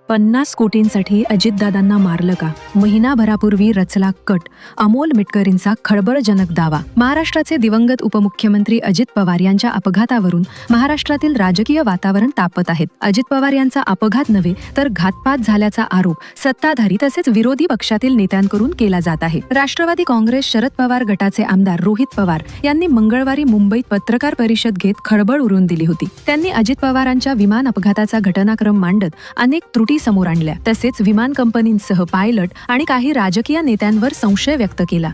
50 कोटींसाठी अजितदादांना मारलं का? महिनाभरापूर्वी रचला कट. अमोल मिटकरींचा खळबळजनक दावा. महाराष्ट्राचे दिवंगत उपमुख्यमंत्री अजित पवार यांच्या अपघातावरून महाराष्ट्रातील राजकीय वातावरण तापत आहेत. अजित पवार यांचा अपघात नव्हे तर घातपात झाल्याचा आरोप सत्ताधारी तसेच विरोधी पक्षातील नेत्यांकडून केला जात आहे. राष्ट्रवादी काँग्रेस शरद पवार गटाचे आमदार रोहित पवार यांनी मंगळवारी मुंबईत पत्रकार परिषद घेत खळबळ उडवून दिली होती. त्यांनी अजित पवारांच्या विमान अपघाताचा घटनाक्रम मांडत अनेक त्रुटी समोर आणल्या. तसेच विमान कंपनींसह पायलट आणि काही राजकीय नेत्यांवर संशय व्यक्त केला.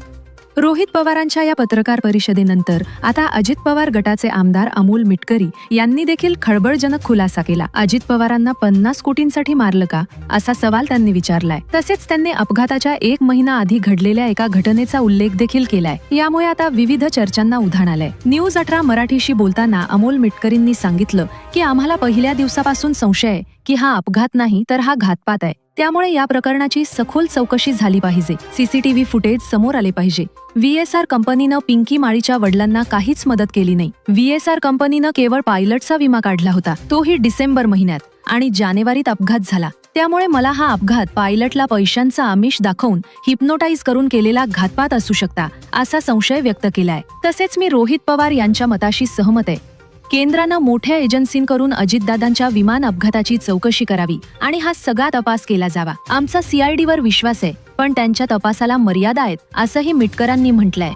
रोहित पवारांच्या या पत्रकार परिषदेनंतर आता अजित पवार गटाचे आमदार अमोल मिटकरी यांनी देखील खळबळजनक खुलासा केला. अजित पवारांना 50 कोटींसाठी मारलं का, असा सवाल त्यांनी विचारलाय. तसेच त्यांनी अपघाताच्या 1 महिना आधी घडलेल्या एका घटनेचा उल्लेख देखील केलाय. यामुळे आता विविध चर्चांना उधाण आलंय. न्यूज 18 मराठीशी बोलताना अमोल मिटकरींनी सांगितलं की आम्हाला पहिल्या दिवसापासून संशय आहे की हा अपघात नाही तर हा घातपात आहे. त्यामुळे या प्रकरणाची सखोल चौकशी झाली पाहिजे. सीसीटीव्ही फुटेज समोर आले पाहिजे. व्हीएसआर कंपनीनं पिंकी माळीच्या वडिलांना काहीच मदत केली नाही. व्हीएसआर कंपनीनं केवळ पायलटचा विमा काढला होता, तोही डिसेंबर महिन्यात, आणि जानेवारीत अपघात झाला. त्यामुळे मला हा अपघात पायलटला पैशांचा आमिष दाखवून हिप्नोटाईज करून केलेला घातपात असू शकता, असा संशय व्यक्त केलाय. तसेच मी रोहित पवार यांच्या मताशी सहमत आहे. केंद्रानं मोठ्या एजन्सींकडून अजितदादांच्या विमान अपघाताची चौकशी करावी आणि हा सगळा तपास केला जावा. आमचा सीआयडीवर विश्वास आहे, पण त्यांच्या तपासाला मर्यादा आहेत, असंही मिटकरांनी म्हटलंय.